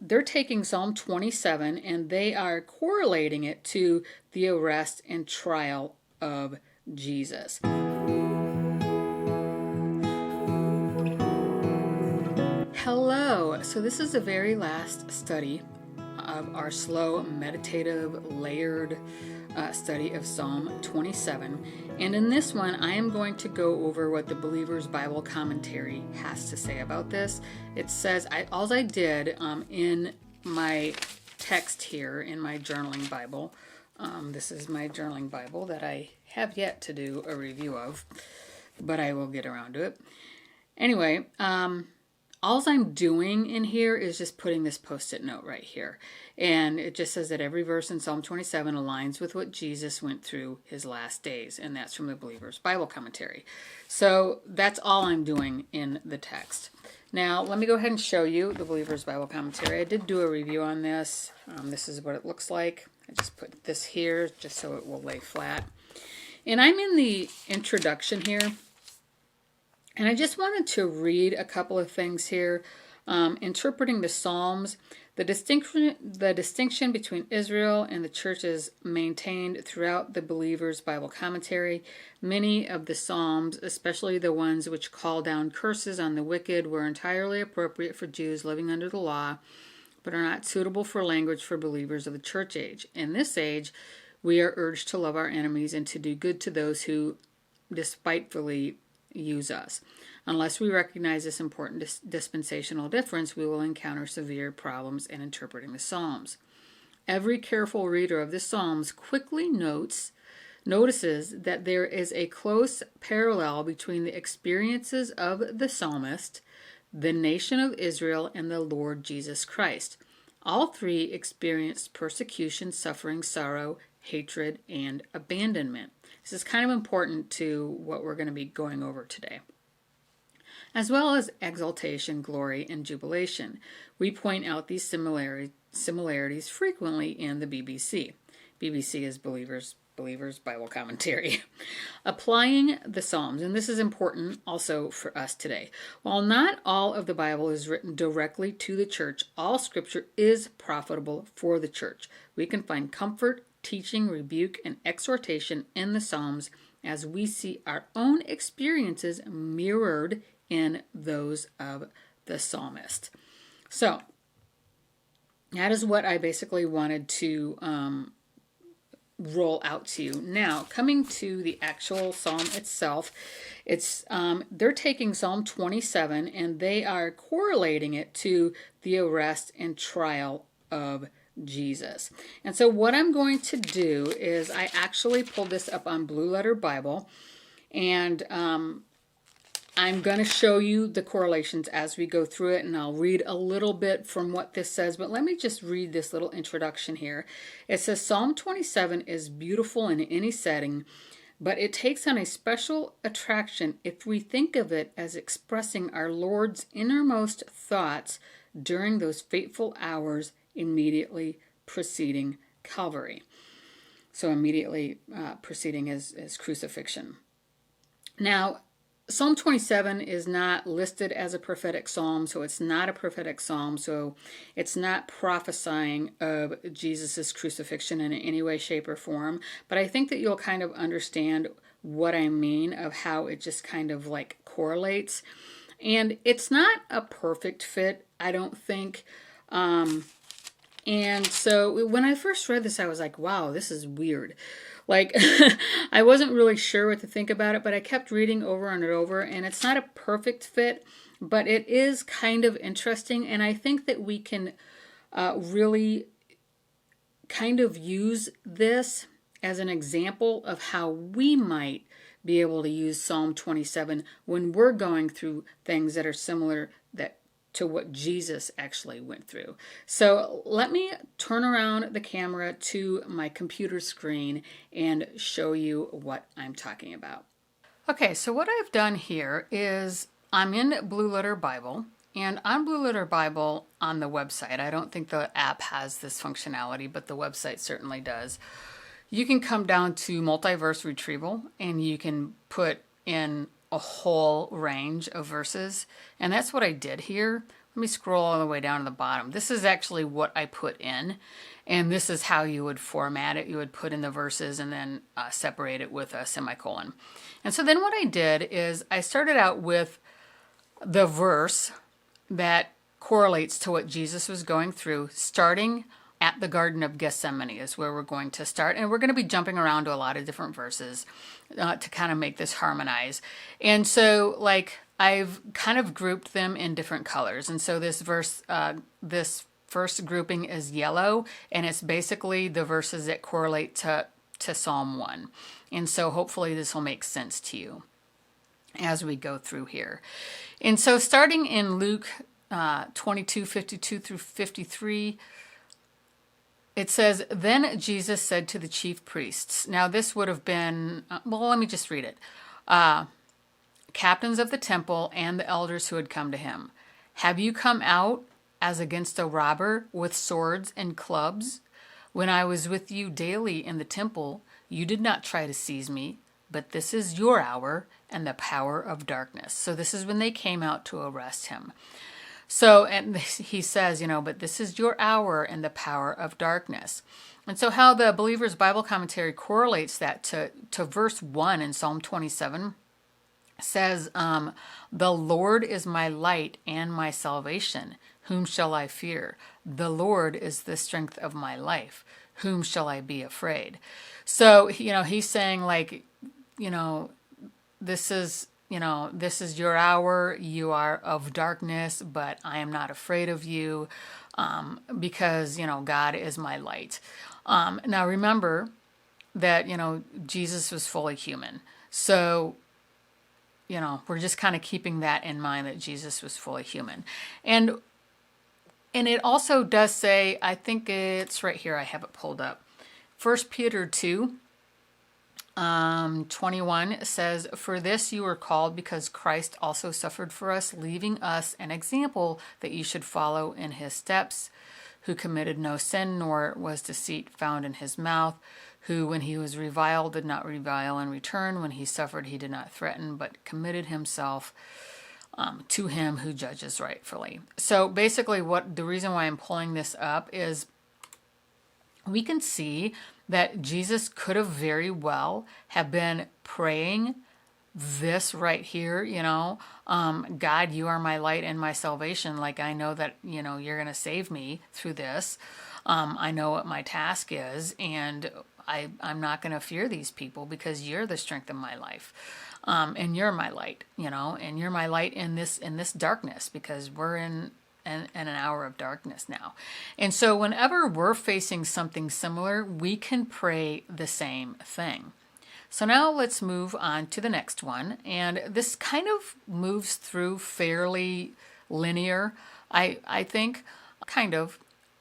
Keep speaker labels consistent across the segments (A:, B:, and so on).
A: they're taking Psalm 27 and they are correlating it to the arrest and trial of Jesus. Hello! So this is the very last study of our slow, meditative, layered study of Psalm 27. And in this one, I am going to go over what the Believer's Bible Commentary has to say about this. It says, all I did in my text here, in my journaling Bible, this is my journaling Bible that I have yet to do a review of, but I will get around to it. Anyway, all I'm doing in here is just putting this post-it note right here. And it just says that every verse in Psalm 27 aligns with what Jesus went through his last days. And that's from the Believer's Bible Commentary. So that's all I'm doing in the text. Now, let me go ahead and show you the Believer's Bible Commentary. I did do a review on this. This is what it looks like. I just put this here just so it will lay flat. And I'm in the introduction here. And I just wanted to read a couple of things here. Interpreting the Psalms, the distinction between Israel and the church is maintained throughout the Believer's Bible Commentary. Many of the Psalms, especially the ones which call down curses on the wicked, were entirely appropriate for Jews living under the law, but are not suitable for language for believers of the church age. In this age, we are urged to love our enemies and to do good to those who despitefully use us. Unless we recognize this important dispensational difference, we will encounter severe problems in interpreting the Psalms. Every careful reader of the Psalms quickly notices that there is a close parallel between the experiences of the psalmist, the nation of Israel, and the Lord Jesus Christ. All three experienced persecution, suffering, sorrow, hatred, and abandonment. This is kind of important to what we're going to be going over today. As well as exaltation, glory, and jubilation. We point out these similarities frequently in the BBC. BBC is Believer's Bible Commentary. Applying the Psalms, and this is important also for us today. While not all of the Bible is written directly to the church, all scripture is profitable for the church. We can find comfort, teaching, rebuke, and exhortation in the Psalms as we see our own experiences mirrored in those of the psalmist. So, that is what I basically wanted to roll out to you. Now, coming to the actual psalm itself, it's they're taking Psalm 27 and they are correlating it to the arrest and trial of Jesus. And so what I'm going to do is I actually pulled this up on Blue Letter Bible, and I'm going to show you the correlations as we go through it, and I'll read a little bit from what this says, but let me just read this little introduction here. It says, Psalm 27 is beautiful in any setting, but it takes on a special attraction if we think of it as expressing our Lord's innermost thoughts during those fateful hours immediately preceding Calvary. So immediately preceding his crucifixion. Now, Psalm 27 is not listed as a prophetic psalm, so it's not a prophetic psalm, so it's not prophesying of Jesus' crucifixion in any way, shape, or form. But I think that you'll kind of understand what I mean of how it just kind of like correlates. And it's not a perfect fit, I don't think. And so when I first read this, I was like, wow, this is weird. Like, I wasn't really sure what to think about it, but I kept reading over and over, and it's not a perfect fit, but it is kind of interesting, and I think that we can really kind of use this as an example of how we might be able to use Psalm 27 when we're going through things that are similar to what Jesus actually went through. So let me turn around the camera to my computer screen and show you what I'm talking about. Okay, so what I've done here is I'm in Blue Letter Bible, and on Blue Letter Bible on the website, I don't think the app has this functionality, but the website certainly does. You can come down to multiverse retrieval, and you can put in a whole range of verses, and that's what I did here. Let Let me scroll all the way down to the bottom. This is actually what I put in, and this is how you would format it. You would put in the verses and then separate it with a semicolon. And so then what I did is I started out with the verse that correlates to what Jesus was going through, starting at the Garden of Gethsemane is where we're going to start. And we're going to be jumping around to a lot of different verses to kind of make this harmonize. And so, like, I've kind of grouped them in different colors. And so this verse, this first grouping is yellow, and it's basically the verses that correlate to Psalm 1. And so hopefully this will make sense to you as we go through here. And so starting in Luke 22:52 through 53, it says, "Then Jesus said to the chief priests." Now this would have been, well, let me just read it. "Captains of the temple and the elders who had come to him. Have you come out as against a robber with swords and clubs? When I was with you daily in the temple, you did not try to seize me, but this is your hour and the power of darkness." So this is when they came out to arrest him. So, and he says, but this is your hour and the power of darkness. And so how the Believer's Bible Commentary correlates that to verse 1 in Psalm 27 says, "The Lord is my light and my salvation. Whom shall I fear? The Lord is the strength of my life. Whom shall I be afraid?" So, he's saying, like, this is your hour. You are of darkness, but I am not afraid of you because, God is my light. Now, remember that, Jesus was fully human. So, we're just kind of keeping that in mind, that Jesus was fully human. And it also does say, I think it's right here, I have it pulled up. 1 Peter 2. 21 says, "For this you were called, because Christ also suffered for us, leaving us an example that you should follow in his steps, who committed no sin, nor was deceit found in his mouth, who when he was reviled did not revile in return, when he suffered he did not threaten, but committed himself to him who judges rightfully." So basically what the reason why I'm pulling this up is we can see that Jesus could have very well have been praying this right here, God, you are my light and my salvation. Like, I know that, you're going to save me through this. I know what my task is, and I'm not going to fear these people because you're the strength of my life. And you're my light, and you're my light in this darkness, because we're in an hour of darkness now. And so whenever we're facing something similar, we can pray the same thing. So now let's move on to the next one. And this kind of moves through fairly linear, I think, kind of,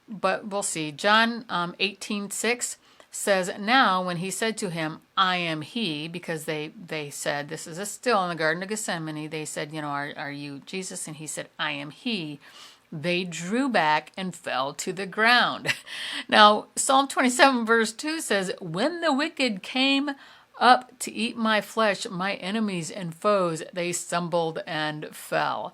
A: but we'll see. John 18:6 says, "Now when he said to him, 'I am he,'" because they said, this is still in the Garden of Gethsemane, they said, are you Jesus? And he said, "I am he." They drew back and fell to the ground. Now, Psalm 27 verse 2 says, "When the wicked came up to eat my flesh, my enemies and foes, they stumbled and fell."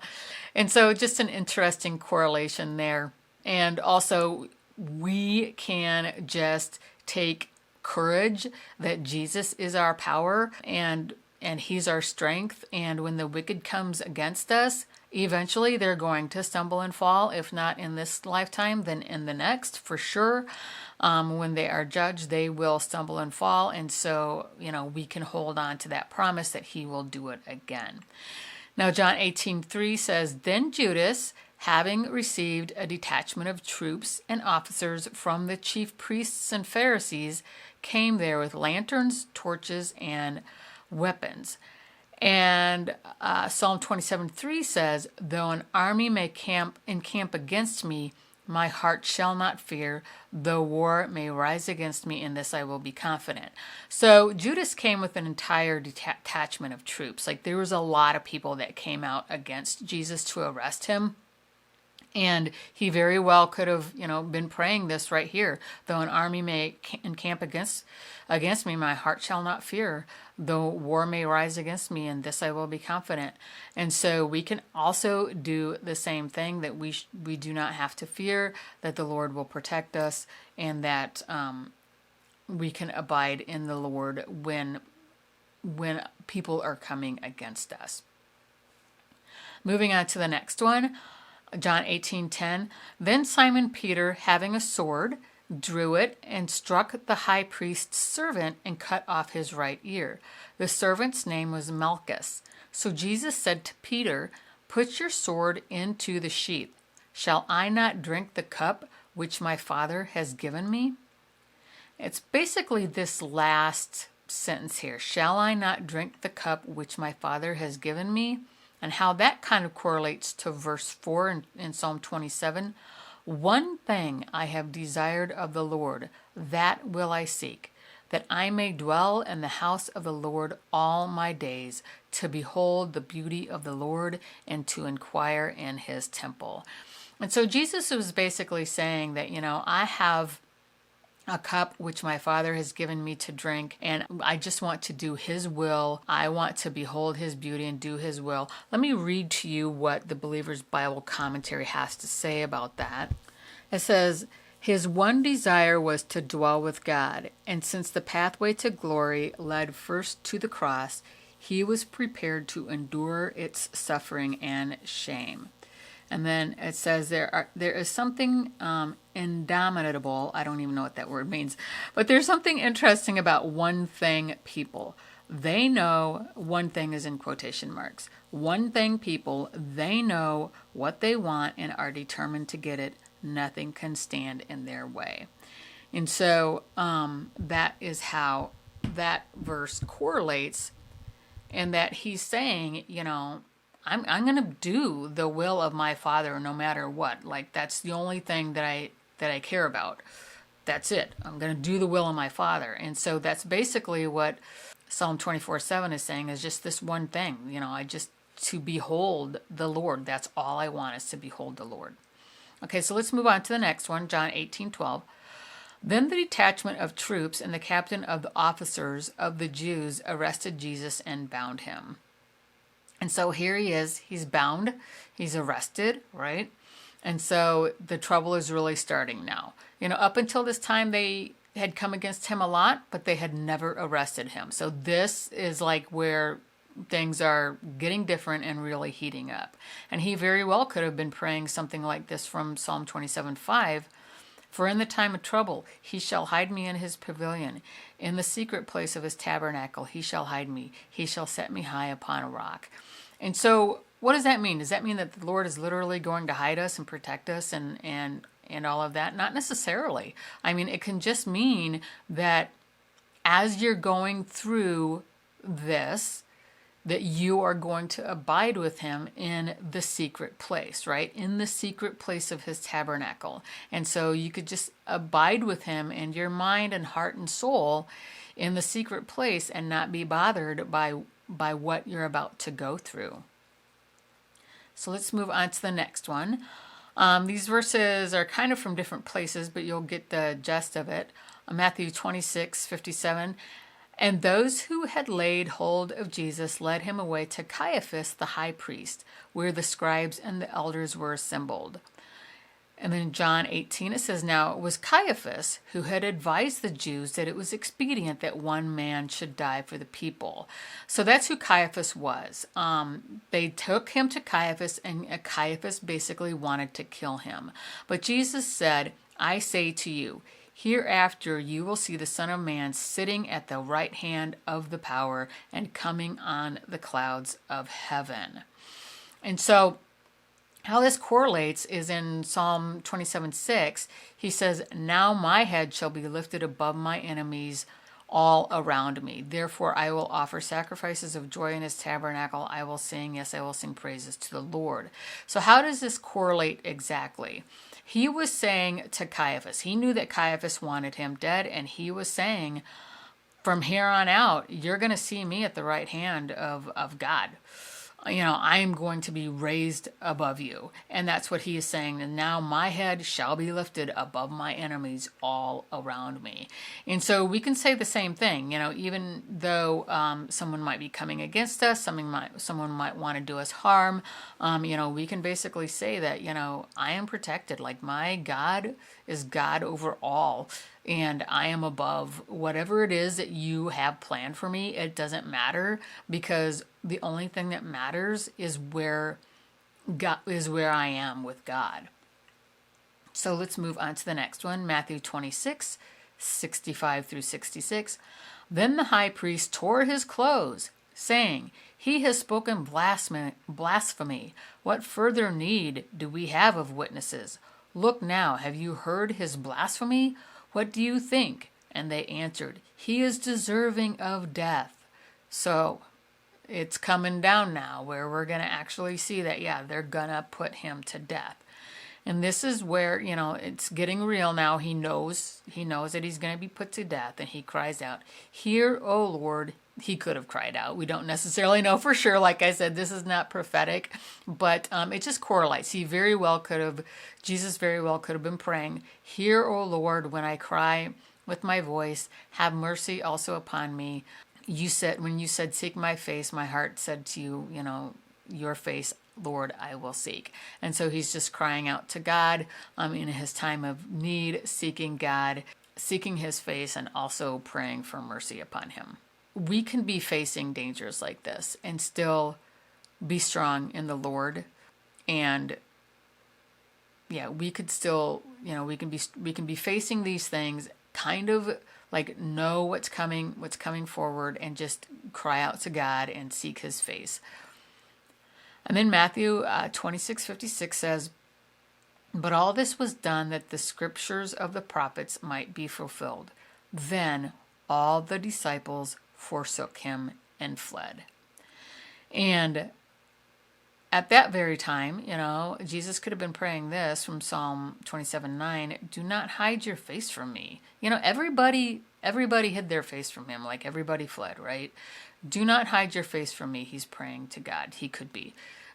A: And so just an interesting correlation there. And also, we can just take courage that Jesus is our power and he's our strength. And when the wicked comes against us, eventually they're going to stumble and fall. If not in this lifetime, then in the next, for sure. When they are judged, they will stumble and fall. And so, we can hold on to that promise that he will do it again. Now, John 18:3 says, "Then Judas, having received a detachment of troops and officers from the chief priests and Pharisees, came there with lanterns, torches, and weapons." And Psalm 27:3 says, "Though an army may encamp against me, my heart shall not fear. Though war may rise against me, in this I will be confident." So Judas came with an entire detachment of troops. Like, there was a lot of people that came out against Jesus to arrest him. And he very well could have, been praying this right here. Though an army may encamp against me, my heart shall not fear. Though war may rise against me, in this I will be confident. And so we can also do the same thing, that we do not have to fear, that the Lord will protect us, and that we can abide in the Lord when people are coming against us. Moving on to the next one. John 18:10. Then Simon Peter, having a sword, drew it and struck the high priest's servant and cut off his right ear. The servant's name was Malchus. So Jesus said to Peter, "Put your sword into the sheath. Shall I not drink the cup which my Father has given me?" It's basically this last sentence here. Shall I not drink the cup which my Father has given me? And how that kind of correlates to verse 4 in Psalm 27. One thing I have desired of the Lord, that will I seek, that I may dwell in the house of the Lord all my days, to behold the beauty of the Lord and to inquire in his temple. And so Jesus was basically saying that, I have a cup which my Father has given me to drink, and I just want to do his will. I want to behold his beauty and do his will. Let me read to you what the Believer's Bible Commentary has to say about that. It says, his one desire was to dwell with God, and since the pathway to glory led first to the cross, he was prepared to endure its suffering and shame. And then it says there is something indomitable. I don't even know what that word means. But there's something interesting about one thing people. They know, one thing is in quotation marks. One thing people, they know what they want and are determined to get it. Nothing can stand in their way. And so that is how that verse correlates, and that he's saying, I'm going to do the will of my Father no matter what. Like, that's the only thing that I care about. That's it. I'm going to do the will of my Father. And so that's basically what Psalm 24:7 is saying, is just this one thing. To behold the Lord. That's all I want, is to behold the Lord. Okay, so let's move on to the next one, John 18:12. Then the detachment of troops and the captain of the officers of the Jews arrested Jesus and bound him. And so here he is, he's bound, he's arrested, right? And so the trouble is really starting now. Up until this time, they had come against him a lot, but they had never arrested him. So this is like where things are getting different and really heating up. And he very well could have been praying something like this from Psalm 27:5. For in the time of trouble, he shall hide me in his pavilion. In the secret place of his tabernacle, he shall hide me. He shall set me high upon a rock. And so what does that mean? Does that mean that the Lord is literally going to hide us and protect us and all of that? Not necessarily. I mean, it can just mean that as you're going through this, that you are going to abide with him in the secret place, right? In the secret place of his tabernacle. And so you could just abide with him in your mind and heart and soul in the secret place and not be bothered by what you're about to go through. So let's move on to the next one. These verses are kind of from different places, but you'll get the gist of it. Matthew 26:57. And those who had laid hold of Jesus led him away to Caiaphas the high priest, where the scribes and the elders were assembled. And then in John 18 it says, now it was Caiaphas who had advised the Jews that it was expedient that one man should die for the people. So that's who Caiaphas was. They took him to Caiaphas, and Caiaphas basically wanted to kill him. But Jesus said, I say to you, hereafter you will see the Son of Man sitting at the right hand of the power and coming on the clouds of heaven. And so how this correlates is in Psalm 27:6. He says, now my head shall be lifted above my enemies all around me. Therefore I will offer sacrifices of joy in his tabernacle. I will sing, yes, I will sing praises to the Lord. So how does this correlate exactly? He was saying to Caiaphas, he knew that Caiaphas wanted him dead, and he was saying, from here on out, you're going to see me at the right hand of God. I am going to be raised above you. And that's what he is saying. And now my head shall be lifted above my enemies all around me. And so we can say the same thing, even though someone might be coming against us, someone might want to do us harm. We can basically say that, I am protected. Like my God is God over all. And I am above whatever it is that you have planned for me. It doesn't matter, because the only thing that matters is where I am with God. So let's move on to the next one, Matthew 26, 65 through 66. Then the high priest tore his clothes, saying, "He has spoken blasphemy. What further need do we have of witnesses? Look now, have you heard his blasphemy? What do you think?" And they answered, "He is deserving of death." So it's coming down now where we're going to actually see that, they're going to put him to death. And this is where, it's getting real now. He knows that he's going to be put to death, and he cries out, "Hear, O Lord." He could have cried out. We don't necessarily know for sure. Like I said, this is not prophetic, but it just correlates. Jesus very well could have been praying, "Hear, O Lord, when I cry with my voice, have mercy also upon me." When you said, "Seek my face," my heart said to you, "Your face, Lord, I will seek." And so he's just crying out to God in his time of need, seeking God, seeking his face, and also praying for mercy upon him. We can be facing dangers like this and still be strong in the Lord. And we could still, we can be facing these things, kind of like know what's coming forward, and just cry out to God and seek his face. And then Matthew 26:56 says, "But all this was done that the scriptures of the prophets might be fulfilled. Then all the disciples forsook him and fled." And at that very time, Jesus could have been praying this from Psalm 27:9, "Do not hide your face from me." Everybody hid their face from him, like everybody fled, right? "Do not hide your face from me," he's praying to God. He could be.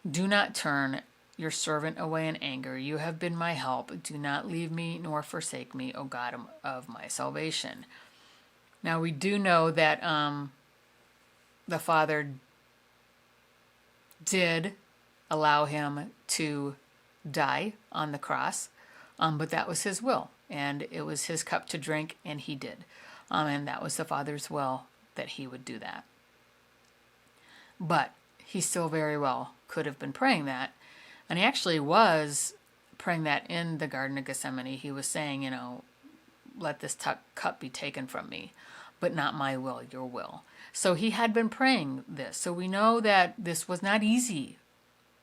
A: "Do not turn your servant away in anger. You have been my help. Do not leave me nor forsake me, O God of my salvation." Now we do know that the Father did allow him to die on the cross, but that was his will, and it was his cup to drink, and he did. And that was the Father's will that he would do that. But he still very well could have been praying that, and he actually was praying that in the Garden of Gethsemane. He was saying, "Let this cup be taken from me, but not my will, your will." So he had been praying this. So we know that this was not easy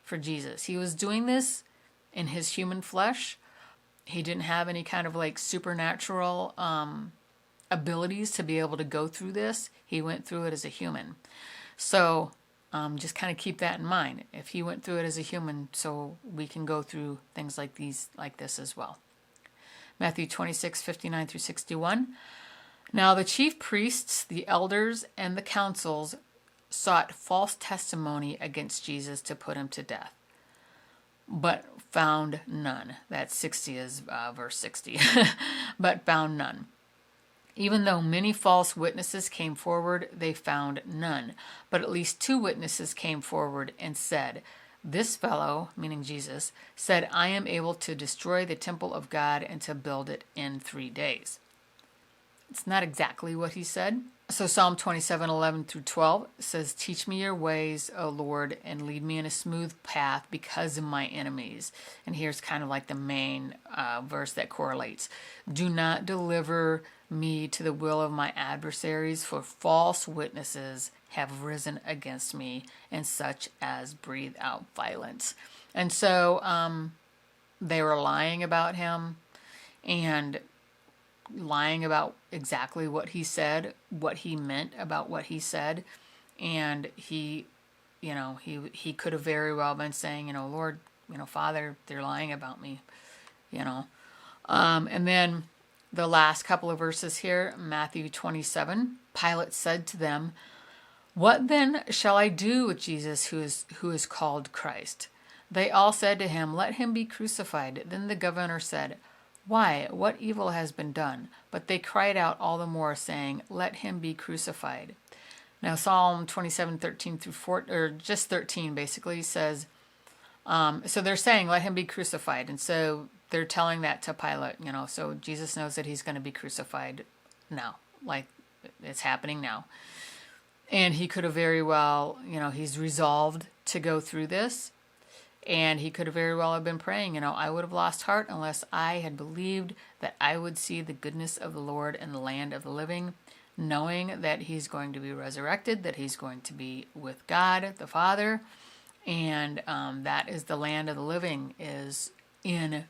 A: for Jesus. He was doing this in his human flesh. He didn't have any kind of like supernatural abilities to be able to go through this. He went through it as a human. So just kind of keep that in mind. If he went through it as a human, so we can go through things like this as well. Matthew 26:59 through 61. "Now the chief priests, the elders, and the councils sought false testimony against Jesus to put him to death, but found none." That 60 is verse 60. "But found none. Even though many false witnesses came forward, they found none. But at least 2 witnesses came forward and said, 'This fellow,'" meaning Jesus, "said, 'I am able to destroy the temple of God and to build it in 3 days.'" It's not exactly what he said. So Psalm 27:11 through 12 says, "Teach me your ways, O Lord, and lead me in a smooth path because of my enemies." And here's kind of like the main verse that correlates. "Do not deliver me to the will of my adversaries, for false witnesses have risen against me, and such as breathe out violence." And so they were lying about him, and lying about exactly what he said, what he meant about what he said. And he could have very well been saying, "Lord, Father, they're lying about me, And then the last couple of verses here, Matthew 27, "Pilate said to them, What then shall I do with Jesus who is called Christ? They all said to him, Let him be crucified. Then the governor said, Why? What evil has been done? But they cried out all the more, saying, Let him be crucified. Now Psalm 27:13 through 4, or just 13 basically says, so they're saying, Let him be crucified. And so they're telling that to Pilate, so Jesus knows that he's going to be crucified now, like it's happening now. And he could have very well, he's resolved to go through this. And he could have very well have been praying, I would have lost heart unless I had believed that I would see the goodness of the Lord in the land of the living, knowing that he's going to be resurrected, that he's going to be with God, the Father. And that is the land of the living, is in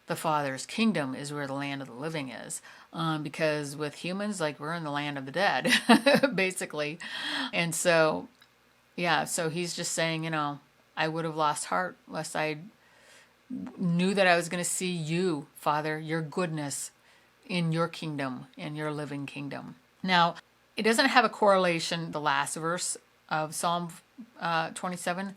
A: the Father's kingdom, is where the land of the living is. Because with humans, like, we're in the land of the dead, basically. And so, so he's just saying, I would have lost heart unless I knew that I was going to see you, Father, your goodness in your kingdom, in your living kingdom. Now, it doesn't have a correlation, the last verse of Psalm 27,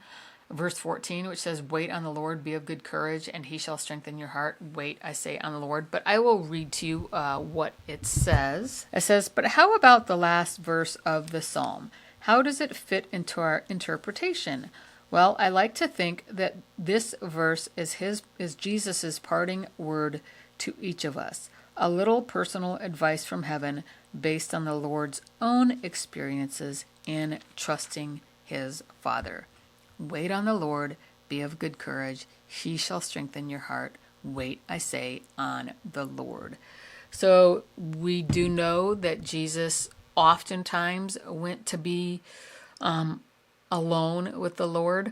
A: verse 14, which says, Wait on the Lord, be of good courage, and he shall strengthen your heart. Wait, I say, on the Lord. But I will read to you what it says. It says, But how about the last verse of the psalm? How does it fit into our interpretation? Well, I like to think that this verse is Jesus's parting word to each of us. A little personal advice from heaven based on the Lord's own experiences in trusting his Father. Wait on the Lord, be of good courage, he shall strengthen your heart. Wait, I say, on the Lord. So we do know that Jesus oftentimes went to be alone with the Lord,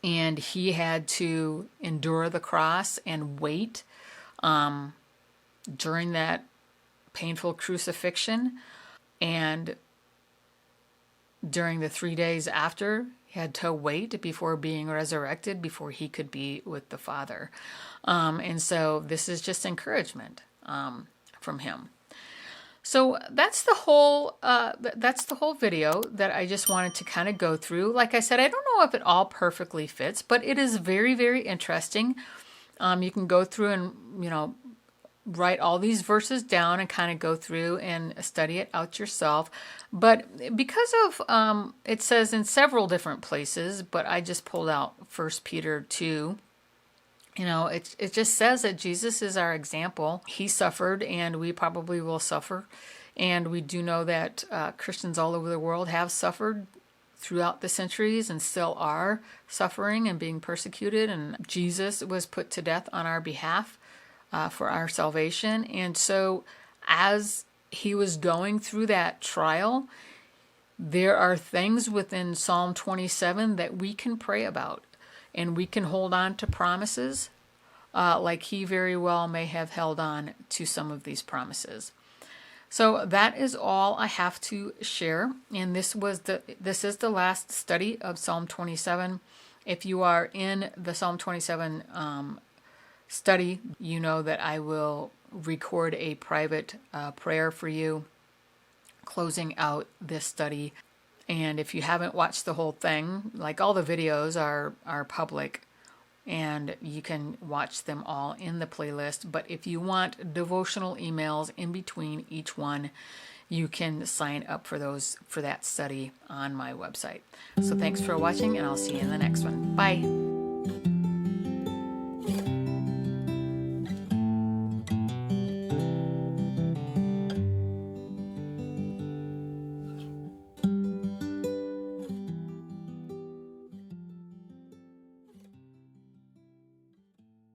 A: and he had to endure the cross and wait during that painful crucifixion, and during the 3 days after, he had to wait before being resurrected, before he could be with the Father. And so this is just encouragement from him. So that's the whole video that I just wanted to kind of go through. Like I said, I don't know if it all perfectly fits, but it is very, very interesting. You can go through and, write all these verses down and kind of go through and study it out yourself. But because of, it says in several different places, but I just pulled out 1 Peter 2. It just says that Jesus is our example. He suffered, and we probably will suffer. And we do know that Christians all over the world have suffered throughout the centuries and still are suffering and being persecuted. And Jesus was put to death on our behalf for our salvation. And so as he was going through that trial, there are things within Psalm 27 that we can pray about. And we can hold on to promises like he very well may have held on to some of these promises. So that is all I have to share. And this is the last study of Psalm 27. If you are in the Psalm 27 study, you know that I will record a private prayer for you closing out this study. And if you haven't watched the whole thing, like, all the videos are public and you can watch them all in the playlist. But if you want devotional emails in between each one, you can sign up for that study on my website. So thanks for watching, and I'll see you in the next one. Bye.